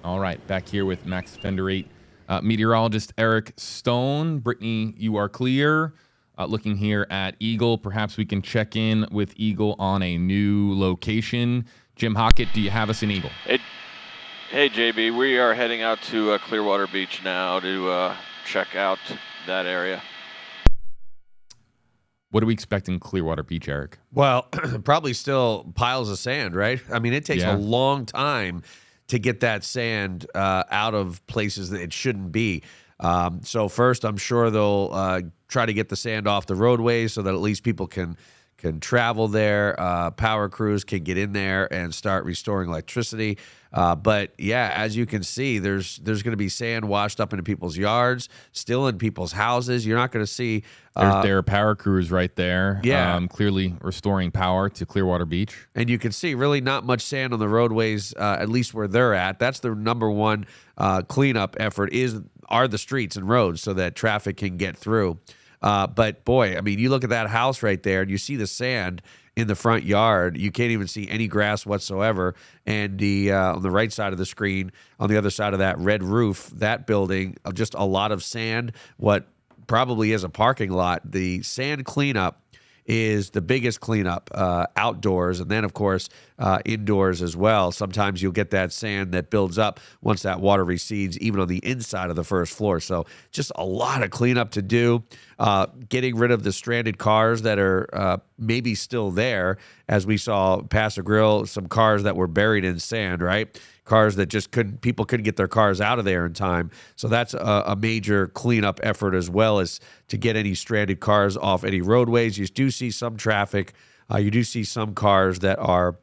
All right, back here with Max Fender 8 meteorologist Eric Stone. Brittany, you are clear. Looking here at Eagle, perhaps we can check in with Eagle on a new location. Jim Hockett, do you have us in Eagle? Hey, JB, we are heading out to Clearwater Beach now to check out that area. What do we expect in Clearwater Beach, Eric? Well, probably still piles of sand, right? I mean, it takes a long time to get that sand out of places that it shouldn't be. So first, I'm sure they'll try to get the sand off the roadways so that at least people can travel there. Power crews can get in there and start restoring electricity. But yeah, as you can see, there's going to be sand washed up into people's yards, still in people's houses. You're not going to see. There are power crews right there. Yeah. Clearly restoring power to Clearwater Beach. And you can see really not much sand on the roadways, at least where they're at. That's the number one cleanup effort are the streets and roads so that traffic can get through. But boy, I mean, you look at that house right there and you see the sand in the front yard. You can't even see any grass whatsoever. And on the right side of the screen, on the other side of that red roof, that building, just a lot of sand, what probably is a parking lot. The sand cleanup is the biggest cleanup outdoors, and then of course indoors as well. Sometimes you'll get that sand that builds up once that water recedes, even on the inside of the first floor. So just a lot of cleanup to do. Getting rid of the stranded cars that are maybe still there, as we saw past the grill, some cars that were buried in sand, right? Cars that just people couldn't get their cars out of there in time. So that's a major cleanup effort, as well as to get any stranded cars off any roadways. You do see some traffic. You do see some cars that are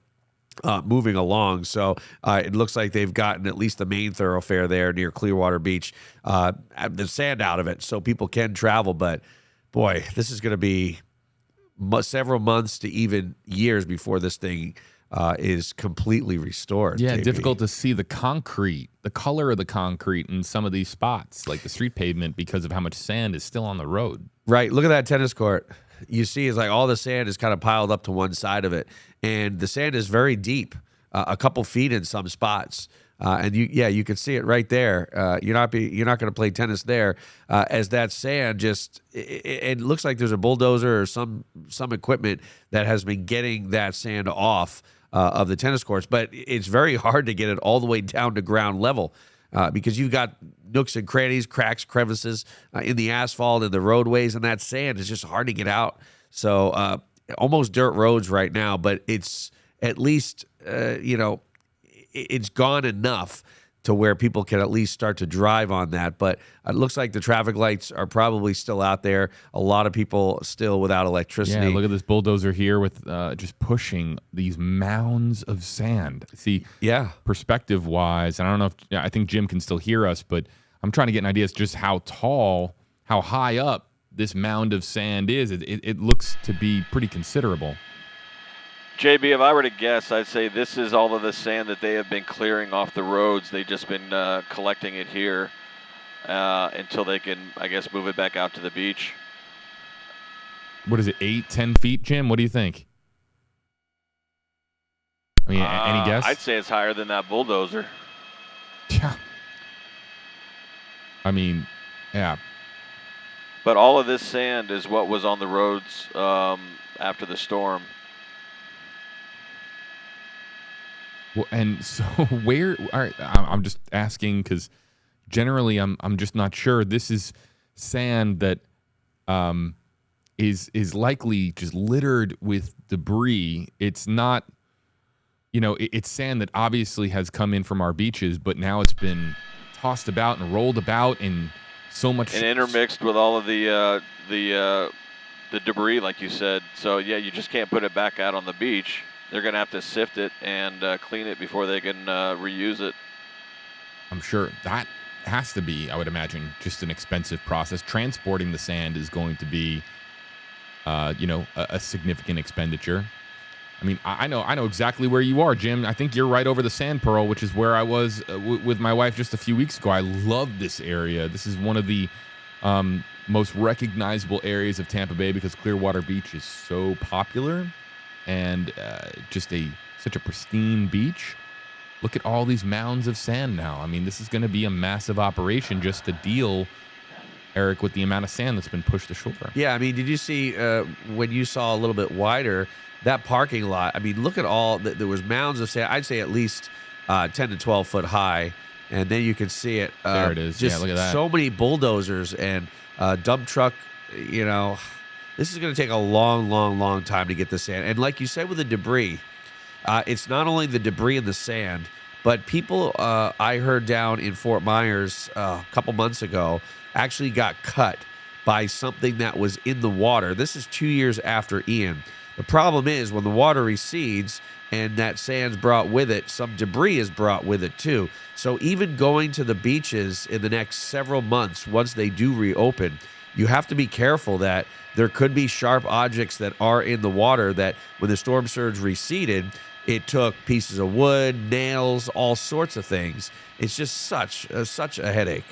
moving along. So it looks like they've gotten at least the main thoroughfare there near Clearwater Beach, the sand out of it so people can travel. But boy, this is going to be several months to even years before this thing is completely restored. Yeah, JB. Difficult to see the concrete, the color of the concrete in some of these spots, like the street pavement, because of how much sand is still on the road. Right. Look at that tennis court. You see, it's like all the sand is kind of piled up to one side of it, and the sand is very deep, a couple feet in some spots. And you can see it right there. You're not going to play tennis there, as that sand it looks like there's a bulldozer or some equipment that has been getting that sand off of the tennis courts, but it's very hard to get it all the way down to ground level. Because you've got nooks and crannies, cracks, crevices in the asphalt and the roadways, and that sand is just hard to get out. So almost dirt roads right now, but it's at least, it's gone enough to where people can at least start to drive on that. But it looks like the traffic lights are probably still out there. A lot of people still without electricity. Yeah, look at this bulldozer here with just pushing these mounds of sand. See, perspective-wise, and I don't know if I think Jim can still hear us, but I'm trying to get an idea as just how tall, how high up this mound of sand is. It looks to be pretty considerable. JB, if I were to guess, I'd say this is all of the sand that they have been clearing off the roads. They've just been collecting it here until they can, I guess, move it back out to the beach. What is it, 8-10 feet, Jim? What do you think? I mean, any guess? I'd say it's higher than that bulldozer. Yeah. I mean, yeah. But all of this sand is what was on the roads after the storm. Well, and so where? All right, I'm just asking because generally I'm just not sure. This is sand that is likely just littered with debris. It's not, it's sand that obviously has come in from our beaches, but now it's been tossed about and rolled about in so much and intermixed with all of the debris, like you said. So yeah, you just can't put it back out on the beach. They're going to have to sift it and clean it before they can reuse it. I'm sure that has to be, I would imagine, just an expensive process. Transporting the sand is going to be, a significant expenditure. I mean, I know exactly where you are, Jim. I think you're right over the Sand Pearl, which is where I was with my wife just a few weeks ago. I love this area. This is one of the most recognizable areas of Tampa Bay because Clearwater Beach is so popular. And just such a pristine beach. look at all these mounds of sand now. I mean, this is going to be a massive operation just to deal, Eric, with the amount of sand that's been pushed ashore. Yeah, I mean, did you see when you saw a little bit wider that parking lot? I mean, look at all there was mounds of sand. I'd say at least 10 to 12 foot high, and then you can see it. There it is. Just yeah, look at that. So many bulldozers and dump truck. You know, this is going to take a long, long, long time to get the sand. And like you said with the debris, it's not only the debris in the sand, but people I heard down in Fort Myers a couple months ago actually got cut by something that was in the water. This is 2 years after Ian. The problem is when the water recedes and that sand's brought with it, some debris is brought with it too. So even going to the beaches in the next several months, once they do reopen, you have to be careful that there could be sharp objects that are in the water that when the storm surge receded, it took pieces of wood, nails, all sorts of things. It's just such a headache.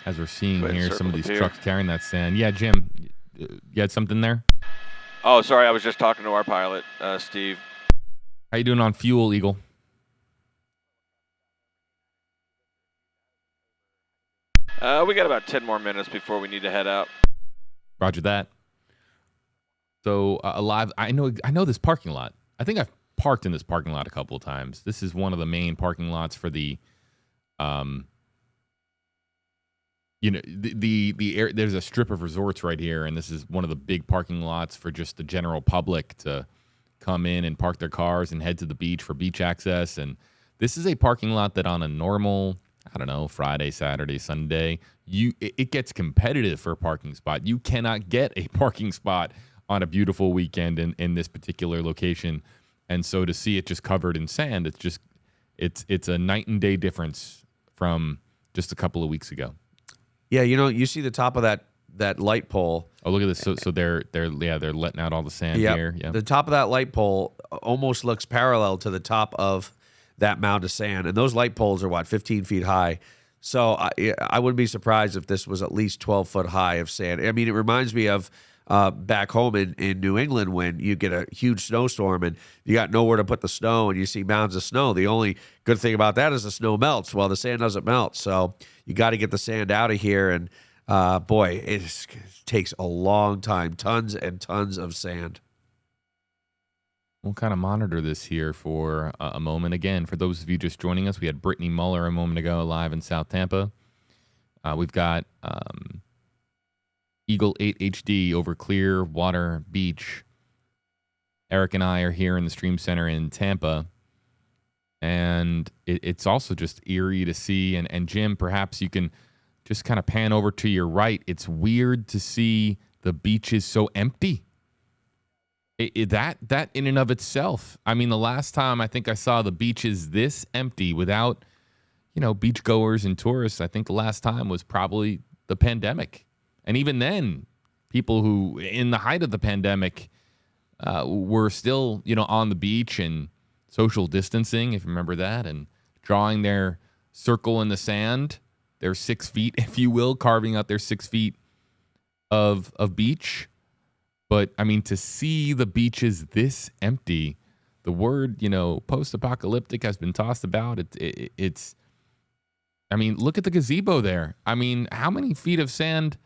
As we're seeing here, some of these here. trucks carrying that sand. Yeah, Jim, you had something there? Oh, sorry, I was just talking to our pilot, Steve. How you doing on fuel, Eagle? We got about 10 more minutes before we need to head out. Roger that. So I know this parking lot. I think I've parked in this parking lot a couple of times. This is one of the main parking lots for the, the air. There's a strip of resorts right here, and this is one of the big parking lots for just the general public to come in and park their cars and head to the beach for beach access. And this is a parking lot that on a normal, I don't know, Friday, Saturday, Sunday, it gets competitive for a parking spot. You cannot get a parking spot on a beautiful weekend in this particular location. And so to see it just covered in sand, it's a night and day difference from just a couple of weeks ago. Yeah, you see the top of that light pole. Oh, look at this. So they're letting out all the sand here. Yeah. The top of that light pole almost looks parallel to the top of that mound of sand. And those light poles are 15 feet high. So I wouldn't be surprised if this was at least 12 foot high of sand. I mean, it reminds me of back home in New England when you get a huge snowstorm and you got nowhere to put the snow and you see mounds of snow. The only good thing about that is the snow melts. Well, the sand doesn't melt. So you got to get the sand out of here. And boy, it takes a long time. Tons and tons of sand. We'll kind of monitor this here for a moment. Again, for those of you just joining us, we had Brittany Muller a moment ago live in South Tampa. We've got Eagle8 HD over Clearwater Beach. Eric and I are here in the Stream Center in Tampa. And it's also just eerie to see. And Jim, perhaps you can just kind of pan over to your right. It's weird to see the beaches so empty. That in and of itself. I mean, the last time I think I saw the beaches this empty without, beachgoers and tourists, I think the last time was probably the pandemic. And even then, people who, in the height of the pandemic, were still, on the beach and social distancing, if you remember that, and drawing their circle in the sand, their 6 feet, if you will, carving out their 6 feet of beach. But, I mean, to see the beaches this empty, the word, post-apocalyptic has been tossed about. It's, I mean, look at the gazebo there. I mean, how many feet of sand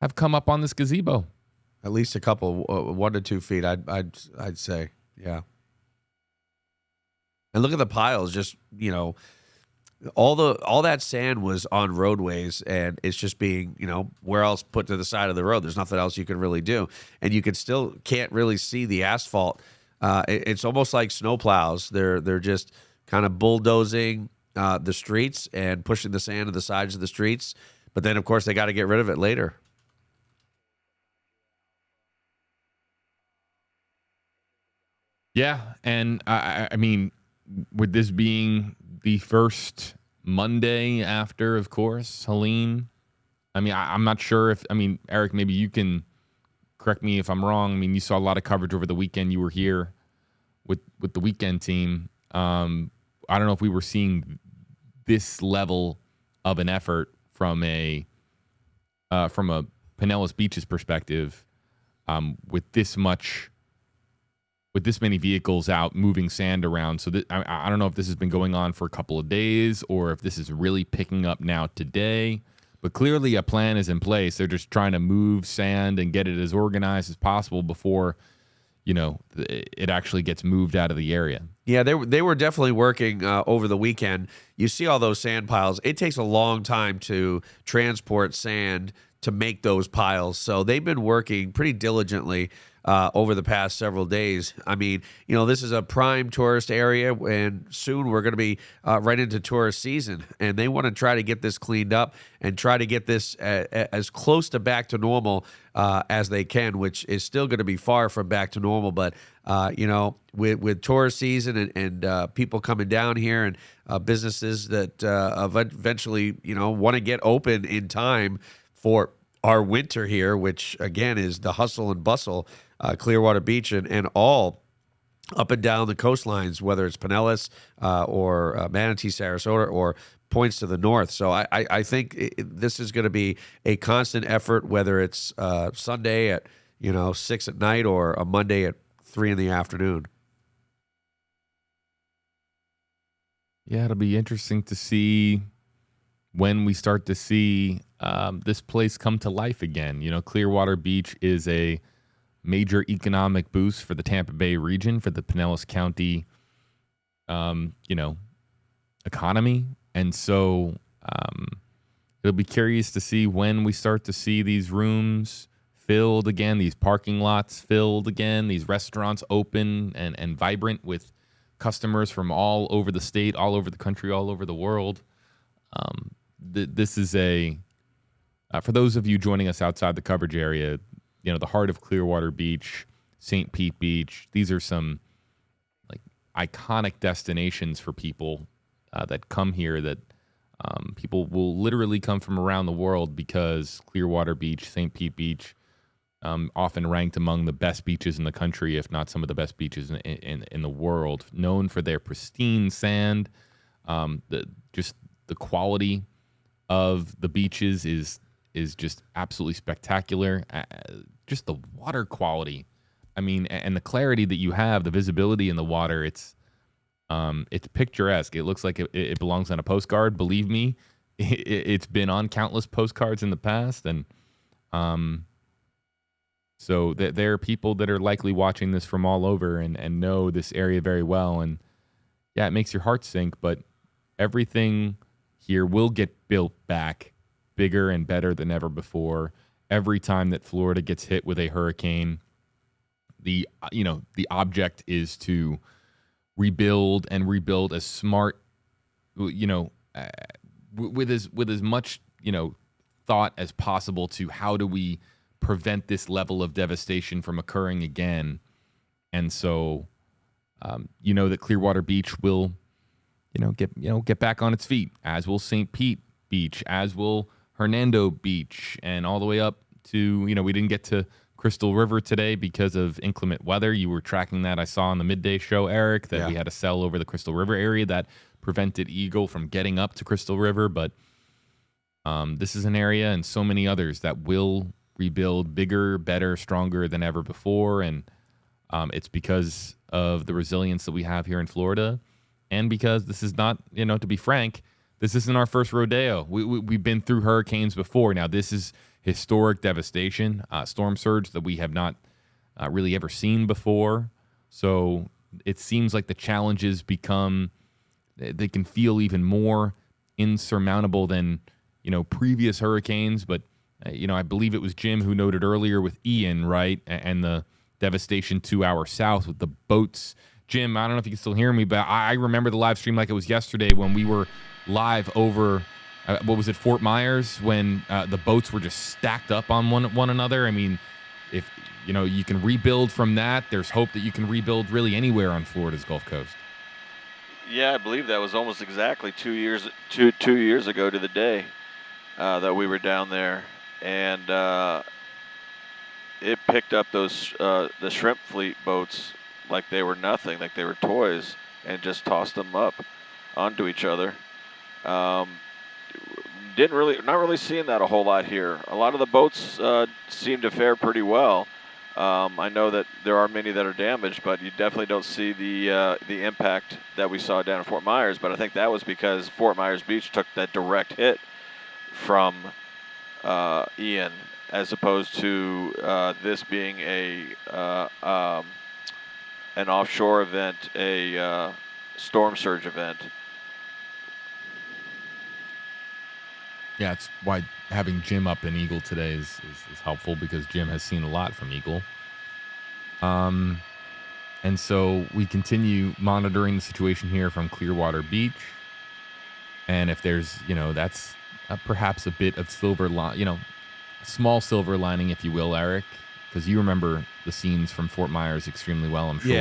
have come up on this gazebo? At least a couple, 1 to 2 feet, I'd say, yeah. And look at the piles, just, all that sand was on roadways, and it's just being, where else put to the side of the road. There's nothing else you can really do, and you can't really see the asphalt. It's almost like snowplows. They're just kind of bulldozing the streets and pushing the sand to the sides of the streets. But then, of course, they got to get rid of it later. Yeah, and I mean, with this being the first Monday after, of course, Helene, I mean, I'm not sure if, Eric, maybe you can correct me if I'm wrong. I mean, you saw a lot of coverage over the weekend. You were here with the weekend team. I don't know if we were seeing this level of an effort from a Pinellas Beach's perspective, with this much with this many vehicles out moving sand around. So I don't know if this has been going on for a couple of days or if this is really picking up now today. But clearly a plan is in place. They're just trying to move sand and get it as organized as possible before, it actually gets moved out of the area. Yeah, they were definitely working over the weekend. You see all those sand piles. It takes a long time to transport sand to make those piles. So they've been working pretty diligently over the past several days. I mean, this is a prime tourist area, and soon we're going to be right into tourist season. And they want to try to get this cleaned up and try to get this as close to back to normal as they can, which is still going to be far from back to normal. But, with tourist season and people coming down here and businesses that eventually, want to get open in time for our winter here, which again is the hustle and bustle, Clearwater Beach and all up and down the coastlines, whether it's Pinellas or Manatee, Sarasota, or points to the north. So I think this is going to be a constant effort, whether it's Sunday at 6 at night or a Monday at 3 in the afternoon. Yeah, it'll be interesting to see when we start to see this place come to life again. Clearwater Beach is a major economic boost for the Tampa Bay region, for the Pinellas County, economy. And so it'll be curious to see when we start to see these rooms filled again, these parking lots filled again, these restaurants open and vibrant with customers from all over the state, all over the country, all over the world. This is for those of you joining us outside the coverage area, the heart of Clearwater Beach, St. Pete Beach, these are some iconic destinations for people that come here, that people will literally come from around the world because Clearwater Beach, St. Pete Beach, often ranked among the best beaches in the country, if not some of the best beaches in the world, known for their pristine sand. The quality of the beaches is just absolutely spectacular. Just the water quality, and the clarity that you have, the visibility in the water, it's picturesque. It looks like it belongs on a postcard. Believe me, it's been on countless postcards in the past, and so there are people that are likely watching this from all over and know this area very well. And yeah, it makes your heart sink, but everything here will get built back bigger and better than ever before. Every time that Florida gets hit with a hurricane, the object is to rebuild as smart, with as much, thought as possible to how do we prevent this level of devastation from occurring again. And so, that Clearwater Beach will, get back on its feet, as will St. Pete Beach, as will Hernando Beach, and all the way up to, we didn't get to Crystal River today because of inclement weather. You were tracking that, I saw on the midday show, Eric, that we had a cell over the Crystal River area that prevented Eagle from getting up to Crystal River. But this is an area and so many others that will rebuild bigger, better, stronger than ever before. And it's because of the resilience that we have here in Florida. And because this is not, to be frank, this isn't our first rodeo. We've been through hurricanes before. Now, this is historic devastation, storm surge that we have not really ever seen before. So it seems like the challenges they can feel even more insurmountable than, previous hurricanes. But, I believe it was Jim who noted earlier with Ian, right? And the devastation 2 hours south with the boats. Jim, I don't know if you can still hear me, but I remember the live stream like it was yesterday when we were live over, Fort Myers, when the boats were just stacked up on one another. If, you can rebuild from that, there's hope that you can rebuild really anywhere on Florida's Gulf Coast. Yeah, I believe that was almost exactly 2 years ago to the day that we were down there. And it picked up those the shrimp fleet boats like they were nothing, like they were toys, and just tossed them up onto each other. Not really seeing that a whole lot here. A lot of the boats seem to fare pretty well. I know that there are many that are damaged, but you definitely don't see the impact that we saw down in Fort Myers. But I think that was because Fort Myers Beach took that direct hit from Ian, as opposed to this being an offshore event, a storm surge event. Yeah, it's why having Jim up in Eagle today is helpful, because Jim has seen a lot from Eagle. And so we continue monitoring the situation here from Clearwater Beach. And if there's, that's perhaps a bit of small silver lining, if you will, Eric, because you remember the scenes from Fort Myers extremely well, I'm sure.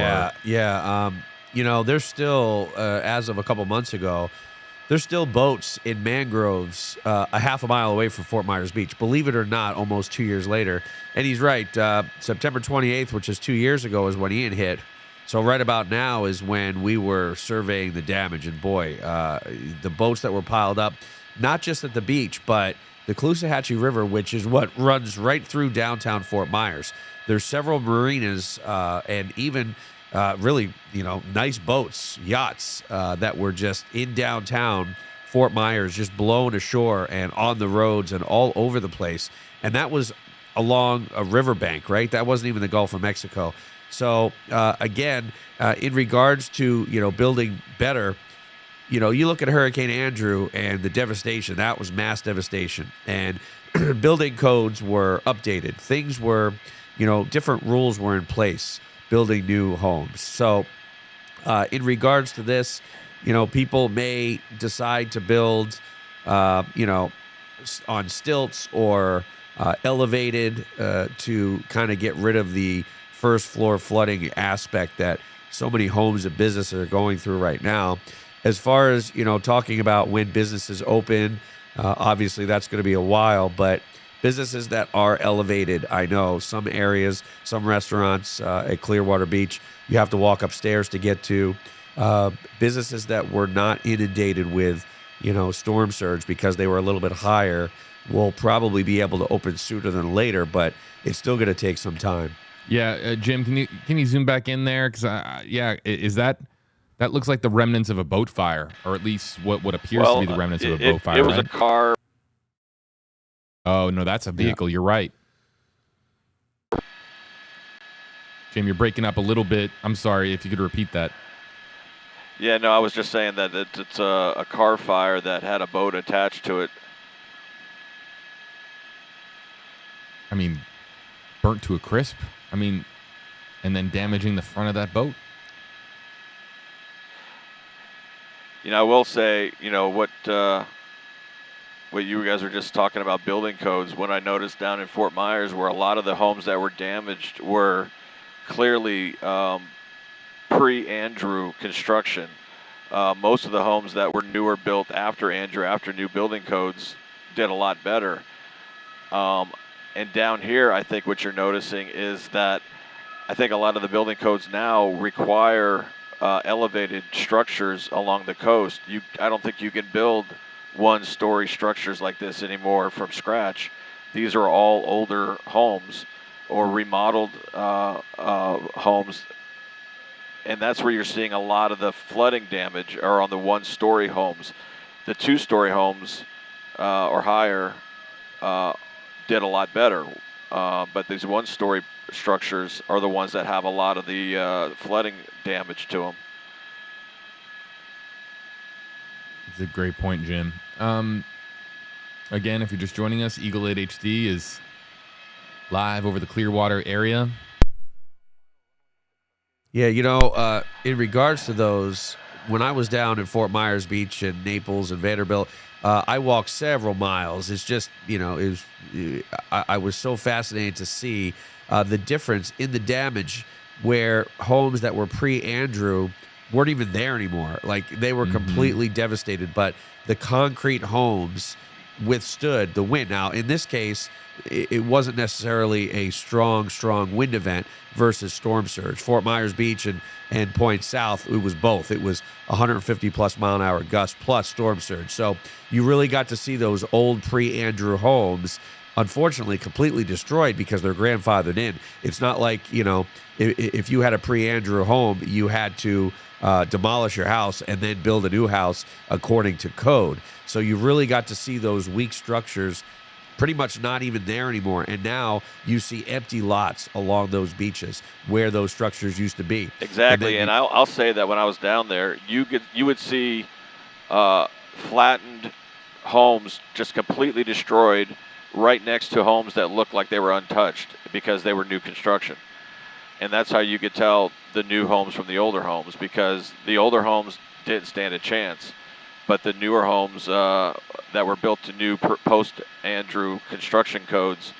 Yeah. There's still, as of a couple months ago, there's still boats in mangroves a half a mile away from Fort Myers Beach. Believe it or not, almost 2 years later. And he's right. September 28th, which is 2 years ago, is when Ian hit. So right about now is when we were surveying the damage. And boy, the boats that were piled up, not just at the beach, but the Caloosahatchee River, which is what runs right through downtown Fort Myers. There's several marinas and even really, nice boats, yachts that were just in downtown Fort Myers, just blown ashore and on the roads and all over the place. And that was along a riverbank, right? That wasn't even the Gulf of Mexico. So again, in regards to, building better, you look at Hurricane Andrew and the devastation. That was mass devastation. And building codes were updated. Things were, different rules were in place building new homes. So in regards to this, people may decide to build, on stilts or elevated to kind of get rid of the first floor flooding aspect that so many homes and businesses are going through right now. As far as, talking about when businesses open, obviously that's going to be a while, but businesses that are elevated, I know some areas, some restaurants at Clearwater Beach, you have to walk upstairs to get to. Businesses that were not inundated with, storm surge because they were a little bit higher will probably be able to open sooner than later, but it's still going to take some time. Yeah, Jim, can you zoom back in there? Because is that looks like the remnants of a boat fire, or at least what appears to be the remnants of a boat fire. It was right? a car. Oh no, that's a vehicle. Yeah. You're right, Jim. You're breaking up a little bit. I'm sorry, if you could repeat that. Yeah, no, I was just saying that it's a car fire that had a boat attached to it. I mean, burnt to a crisp. I mean, and then damaging the front of that boat. I will say, what you guys were just talking about building codes. What I noticed down in Fort Myers, where a lot of the homes that were damaged were clearly pre-Andrew construction. Most of the homes that were newer built after Andrew, after new building codes, did a lot better. And down here, I think what you're noticing is that I think a lot of the building codes now require elevated structures along the coast. I don't think you can build one-story structures like this anymore from scratch. These are all older homes or remodeled homes, and that's where you're seeing a lot of the flooding damage are on the one-story homes. The two-story homes or higher did a lot better, but these one-story structures are the ones that have a lot of the flooding damage to them. It's a great point, Jim. Again, if you're just joining us, Eagle8 HD is live over the Clearwater area. Yeah, in regards to those, when I was down in Fort Myers Beach and Naples and Vanderbilt, I walked several miles. It's just, I was so fascinated to see the difference in the damage where homes that were pre-Andrew weren't even there anymore. Like, they were completely devastated, but the concrete homes withstood the wind. Now, in this case, it wasn't necessarily a strong wind event versus storm surge. Fort Myers Beach and Point South, it was both. It was 150 plus mile an hour gusts plus storm surge. So you really got to see those old pre-Andrew homes unfortunately completely destroyed because they're grandfathered in. It's not like, if you had a pre-Andrew home, you had to demolish your house and then build a new house according to code. So you really got to see those weak structures pretty much not even there anymore. And now you see empty lots along those beaches where those structures used to be. Exactly. And I'll say that when I was down there, you would see flattened homes just completely destroyed right next to homes that looked like they were untouched because they were new construction. And that's how you could tell the new homes from the older homes, because the older homes didn't stand a chance. But the newer homes that were built to new post-Andrew construction codes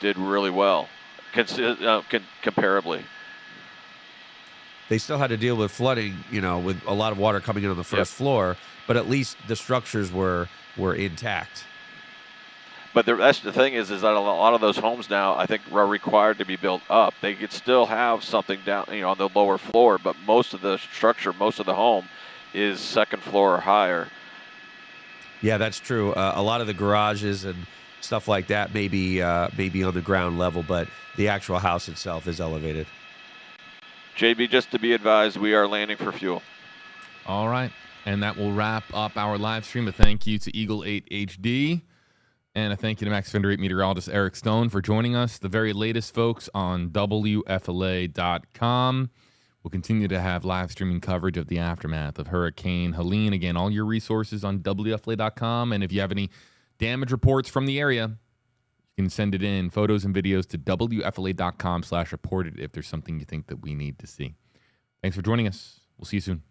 did really well, comparably. They still had to deal with flooding, with a lot of water coming in on the first floor, but at least the structures were intact. But that's the thing is that a lot of those homes now, I think, are required to be built up. They could still have something down, on the lower floor, but most of the structure, most of the home, is second floor or higher. Yeah, that's true. A lot of the garages and stuff like that may be on the ground level, but the actual house itself is elevated. JB, just to be advised, we are landing for fuel. All right. And that will wrap up our live stream. A thank you to Eagle8 HD. And a thank you to Max Fender 8 meteorologist Eric Stone for joining us. The very latest, folks, on WFLA.com. We'll continue to have live streaming coverage of the aftermath of Hurricane Helene. Again, all your resources on WFLA.com. And if you have any damage reports from the area, you can send it in, photos and videos, to WFLA.com/reported if there's something you think that we need to see. Thanks for joining us. We'll see you soon.